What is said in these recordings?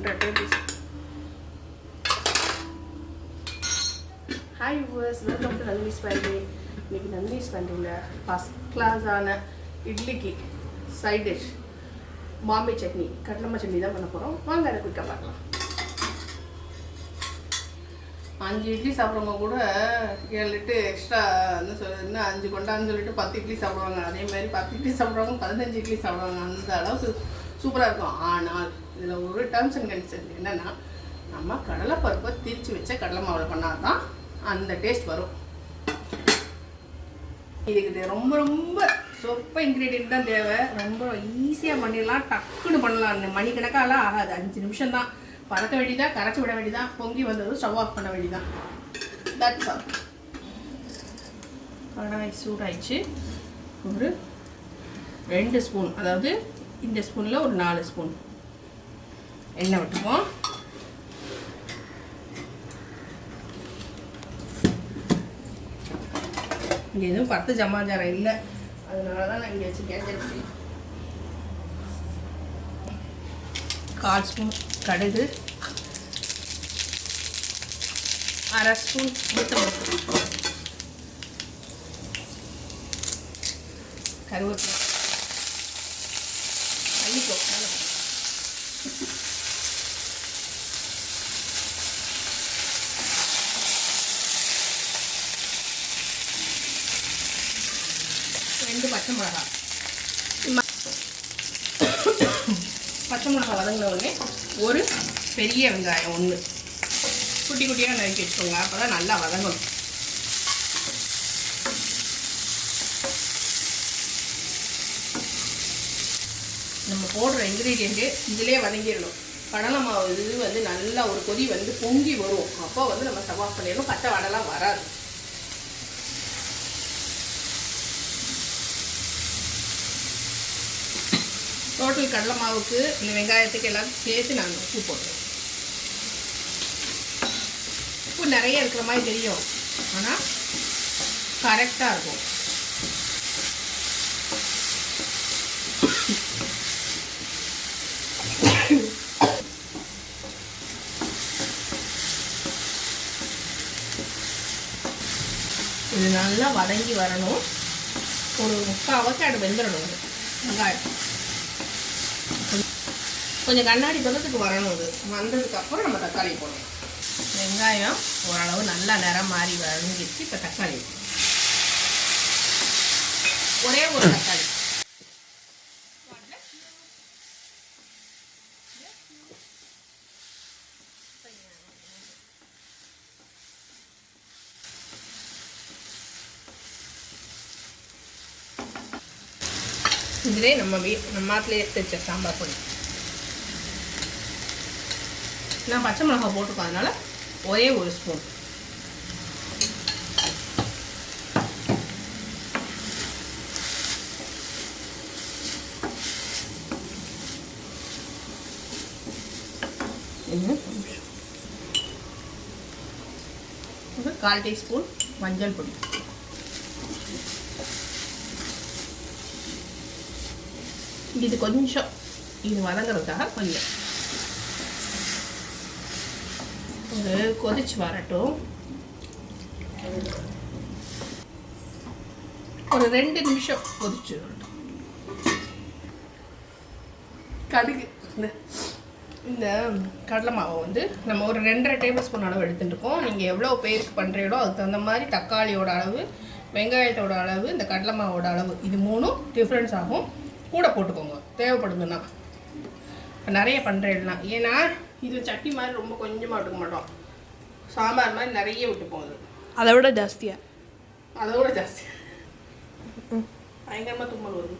2 table spoon. Hi viewers, welcome to Nandini's pantry. இன்றைக்கி Nandini's பேண்ட்ரியில் first கிளாஸான இட்லிக்கு side dish Bombay chutney, கடலம்மா chutney தான் பண்ண போகிறோம். வாங்க அதை குயிக்காக பார்க்கலாம். 5 இட்லி சாப்பிட்றவங்க கூட 7 லிட்டர் எக்ஸ்ட்ரா இன்னும் 5 கொண்டான்னு சொல்லிட்டு 10 இட்லி சாப்பிடுவாங்க. அதே மாதிரி 10 இட்லி சாப்பிட்றவங்க 15 இட்லி சாப்பிடுவாங்க. அந்த அளவுக்கு சூப்பராக இருக்கும். ஆனால் இதில் ஒரு டேர்ம்ஸ் அண்ட் கண்டிஷன் என்னென்னா, நம்ம கடலைப்பருப்பை திரிச்சு வச்ச கடலை மாவில் பண்ணால் தான் அந்த டேஸ்ட் வரும். இதுக்கு ரொம்ப ரொம்ப சொற்ப இன்க்ரீடியன்ட் தான் தேவை. ரொம்ப ஈஸியாக பண்ணிடலாம், டக்குன்னு பண்ணலாம். மணிக்கணக்காலாம் ஆகாது, 5 நிமிஷம் தான். பறக்க வேண்டியதான், கரைச்சி விட வேண்டியதான், பொங்கி வந்ததும் ஸ்டவ் ஆஃப் பண்ண வேண்டியதான். That's all. கடாய் சூடாயிடுச்சு. ஒரு 2 ஸ்பூன், அதாவது இந்த ஸ்பூனில் ஒரு 4 ஸ்பூன் எண்ணெய் விட்டுப்போம். இங்கே எதுவும் 10 ஜமாச்சாரம் இல்லை, அதனால தான் நான் இங்கே வச்சு கேட்டுருக்கேன். 1/4 ஸ்பூன் கடுகு, 1/2 ஸ்பூன் உளுத்தம்பருப்பு, கருவேப்பிலை, மல்லிப்பூ, பச்சை மிளகா. பச்சை மிளகா வதங்கின உடனே ஒரு பெரிய வெங்காயம் 1 குட்டி குட்டியாக நறுக்கி வச்சுக்கோங்க. அப்போ தான் நல்லா வதங்கணும். நம்ம போடுற இன்க்ரீடியண்ட்டு இதிலே வதங்கிடணும். கடலை மாவு இது நல்லா ஒரு கொதி பொங்கி வரும். அப்போ நம்ம ஸ்டவ் ஆஃப் பண்ணிடணும். பச்சை வடைலாம் வராது. டோட்டல் கடலை மாவுக்கு இந்த வெங்காயத்துக்கு எல்லாத்தையும் சேர்த்து நாங்கள் உப்பு போடுறோம். உப்பு நிறைய இருக்கிற மாதிரி தெரியும், ஆனால் கரெக்டாக இருக்கும். இது நல்லா வதங்கி வரணும். ஒரு 3/4 வக்காடு வெந்துடணும் வெங்காயம். கொஞ்சம் கண்ணாடி பதத்துக்கு வரணும். இது வந்ததுக்கப்புறம் நம்ம தக்காளி போடணும். வெங்காயம் ஓரளவு நல்லா நிறம் மாறி வதங்கிடுச்சு. இப்போ தக்காளி, ஒரே ஒரு தக்காளி. இதுலேயே நம்ம மாட்டிலே எடுத்து வச்ச சாம்பார் பொடி. நான் பச்சை மிளகா போட்டுக்கோ, அதனால ஒரே ஒரு ஸ்பூன். ஒரு 1/4 டீஸ்பூன் மஞ்சள் பொடி. இது கொஞ்சம் இது வதங்கிறதுக்காக கொஞ்சம் ஒரு கொதிச்சு வரட்டும். ஒரு 2 நிமிஷம் கொதிச்சு வரட்டும். கடுகு, இந்த கடலை மாவை நம்ம ஒரு 2.5 டேபிள் ஸ்பூன் அளவு எடுத்துகிட்டு இருக்கோம். நீங்கள் எவ்வளோ பேருக்கு பண்ணுறீங்களோ அதுக்கு தகுந்த மாதிரி தக்காளியோட அளவு, வெங்காயத்தோட அளவு, இந்த கடலை மாவோட அளவு, இது 3 டிஃப்ரென்ஸ் ஆகும். கூட போட்டுக்கோங்க தேவைப்படுதுன்னா. நிறைய பண்ணுறேன்னா, ஏன்னா இது சட்னி மாதிரி ரொம்ப கொஞ்சமாக விட்டுக்க மாட்டோம். சாம்பார் மாதிரி நிறைய விட்டு போகுது. அதை விட ஜாஸ்தியாக பயங்கரமாக தும்மல் வருது.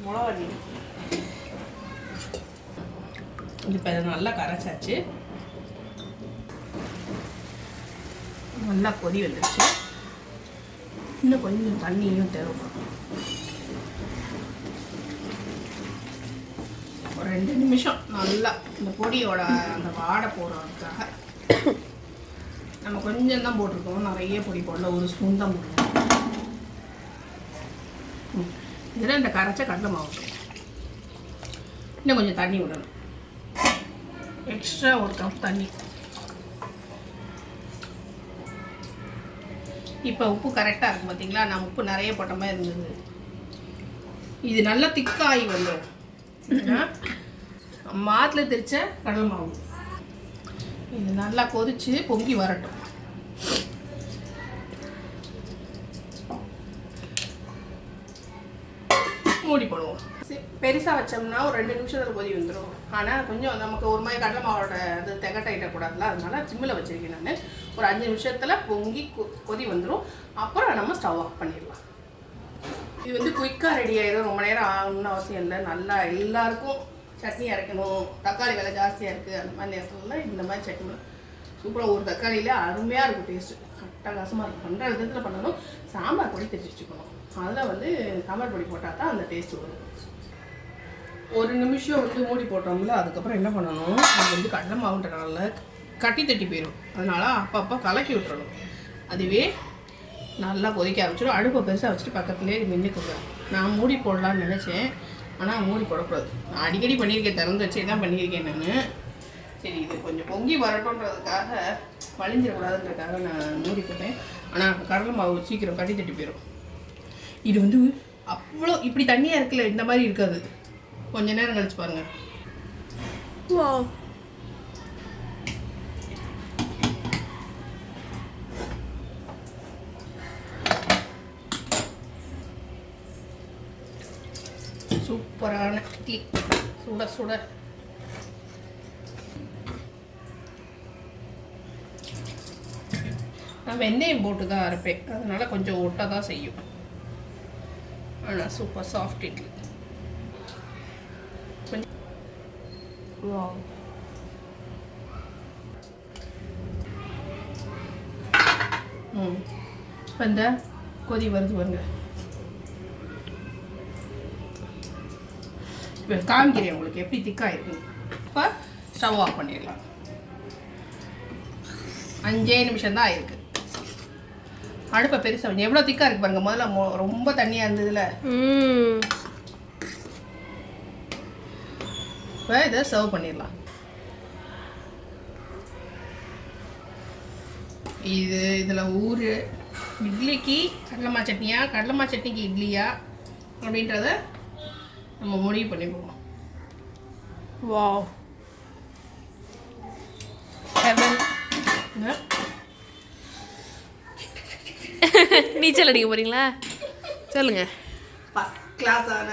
மிளகாடி இப்போ இதை நல்லா கரைச்சாச்சு. நல்லா கொதி வந்துடுச்சு. இன்னும் கொஞ்சம் தண்ணியும் தேவைப்படும். ஒரு 2 நிமிஷம் நல்லா இந்த பொடியோட அந்த வாடை போடுறதுக்காக நம்ம கொஞ்சம் தான் போட்டிருக்கோம், நிறைய பொடி போடல, 1 ஸ்பூன் தான் போடுறோம். இதில் இந்த கரைச்ச கடலை மாவு இன்னும் கொஞ்சம் தண்ணி விடணும். எக்ஸ்ட்ரா ஒரு கப் தண்ணி. இப்போ உப்பு கரெக்டாக இருக்கும் பார்த்தீங்களா? நான் உப்பு நிறைய போட்ட மாதிரி இருந்தது. இது நல்லா திக்காகி வந்துடும். மாத்துல திரிச்ச கடலை மாவு இது நல்லா கொதிச்சு பொங்கி வரட்டும். மூடி போடுவோம். பெருசாக வச்சோம்னா ஒரு 2 நிமிஷத்தில் கொதி வந்துடும். ஆனால் கொஞ்சம் நமக்கு ஒரு மாதிரி கடலை மாவோட அது திகட்டாயிடக்கூடாதுல, அதனால சிம்மில் வச்சுருக்கேன் நான். ஒரு 5 நிமிஷத்தில் பொங்கி கொதி வந்துடும். அப்புறம் நம்ம ஸ்டவ் ஆஃப் பண்ணிடலாம். இது வந்து குயிக்காக ரெடி ஆகிடும். ரொம்ப நேரம் ஆகணும்னு அவசியம் இல்லை. நல்லா எல்லாருக்கும் சட்னி அரைக்கணும், தக்காளி விலை ஜாஸ்தியாக இருக்குது, அந்த மாதிரி நேரத்துலலாம் இந்த மாதிரி சட்னி சூப்பராக ஒரு தக்காளியில் அருமையாக இருக்கும். டேஸ்ட்டு அட்டகாசமாக இருக்கும். பண்ணுற விதத்தில் பண்ணணும். சாம்பார் பொடி தெரிஞ்சு வச்சுக்கணும். அதில் வந்து சாம்பார் பொடி போட்டால் தான் அந்த டேஸ்ட்டு வரும். ஒரு நிமிஷம் வந்து மூடி போட்டோம்ல, அதுக்கப்புறம் என்ன பண்ணணும், அது வந்து கடலை மாவுன்றனால கட்டி தட்டி போயிடும். அதனால் அப்பப்போ கலக்கி விட்டுறணும். அதுவே நல்லா கொதிக்க ஆரம்பிச்சிடும். அடுப்பை பெருசாக வச்சுட்டு பக்கத்துலேயே நின்றுக்குவேன். நான் மூடி போடலான்னு நினச்சேன், ஆனால் மூடி போடக்கூடாது. நான் அடிக்கடி பண்ணியிருக்கேன், திறந்து வச்சே தான் பண்ணியிருக்கேன் நான். சரி, இது கொஞ்சம் பொங்கி வரட்டுன்றதுக்காக, வலிஞ்சிடக்கூடாதுன்றதுக்காக நான் மூடி போட்டேன். ஆனால் கடலை மாவு சீக்கிரம் கட்டி தட்டி போயிடும். இது வந்து அவ்வளோ இப்படி தண்ணியாக இருக்குல்ல, இந்த மாதிரி இருக்காது. கொஞ்ச நேரம் கழிச்சு பாருங்க. சூப்பரான இட்லி சுட சுட. நான் வெந்தயம் போட்டு தான் அரைப்பேன், அதனால கொஞ்சம் ஒட்ட தான் செய்யும். ஆனால் சூப்பர் சாஃப்ட் இட்லி. இப்போ இந்த கொதி வருது பாருங்க. இப்போ காமிக்கிறேன் உங்களுக்கு எப்படி திக்காக இருக்குங்க. இப்போ ஸ்டவ் ஆஃப் பண்ணிடலாம். 5 நிமிஷம் தான் ஆயிருக்கு. அடுப்பை பெருசாக வச்சு எவ்வளோ திக்காக இருக்கு பாருங்க. முதல்ல ரொம்ப தண்ணியாக இருந்ததுல. இப்போ இதை சர்வ் பண்ணிடலாம். இதில் இட்லிக்கு கடலைமா சட்னியா, கடலைமா சட்னிக்கு இட்லியா அப்படின்றத நம்ம முடிவு பண்ணிப்போம். Wow, heaven. நீச்சல் அடிக்க போறீங்களா? சொல்லுங்க. ஃபர்ஸ்ட் கிளாஸான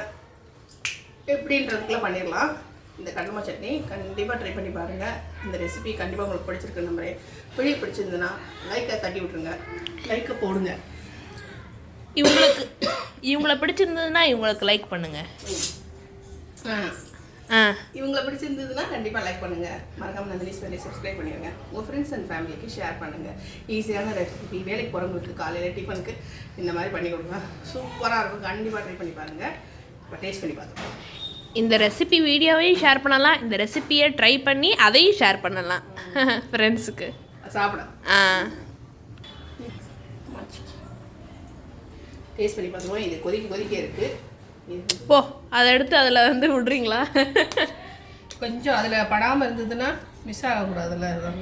எப்படின்றதுக்குள்ள பண்ணிடலாம். இந்த கடலைமா சட்னி கண்டிப்பாக ட்ரை பண்ணி பாருங்கள். இந்த ரெசிபி கண்டிப்பாக உங்களுக்கு பிடிச்சிருக்கு நம்புறேன். வீடியோ பிடிச்சிருந்துன்னா லைக்கை தட்டி விட்ருங்க, லைக்கை போடுங்க. இவங்களை பிடிச்சிருந்ததுன்னா இவங்களுக்கு லைக் பண்ணுங்க. இவங்களை பிடிச்சிருந்ததுன்னா கண்டிப்பாக லைக் பண்ணுங்கள். மறக்காமல் நந்தினிஸ் வேலையை சப்ஸ்கிரைப் பண்ணிடுங்க. உங்கள் ஃப்ரெண்ட்ஸ் அண்ட் ஃபேமிலிக்கு ஷேர் பண்ணுங்கள். ஈஸியான ரெசிபி, வேலைக்கு போகிறவங்களுக்கு காலையில் டிஃபனுக்கு இந்த மாதிரி பண்ணி கொடுங்க. சூப்பராக இருக்கும். கண்டிப்பாக ட்ரை பண்ணி பாருங்கள். இப்போ டேஸ்ட் பண்ணி பார்த்துக்கலாம். இந்த ரெசிபி வீடியோவையும் ஷேர் பண்ணலாம், இந்த ரெசிபியை ட்ரை பண்ணி அதையும் ஷேர் பண்ணலாம் ஃப்ரெண்ட்ஸுக்கு. சாப்பிட டேஸ்ட் பண்ணி பார்த்துருவோம். இது கொதிக்க இருக்குது. ஓ, அதை எடுத்து அதில் வந்து விட்றீங்களா? கொஞ்சம் அதில் படாமல் இருந்ததுன்னா மிஸ் ஆகக்கூடாதுல்ல. அதுதான்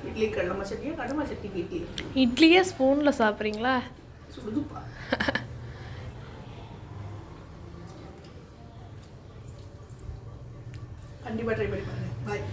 இட்லி கடலைமா சட்னியா, கடலைமா சட்னிக்கு இட்லி. இட்லியே ஸ்பூனில் சாப்பிட்றீங்களா? சுடுதுப்பா. கண்டிப்பாக ட்ரை பண்ணி பாருங்க. பாய்.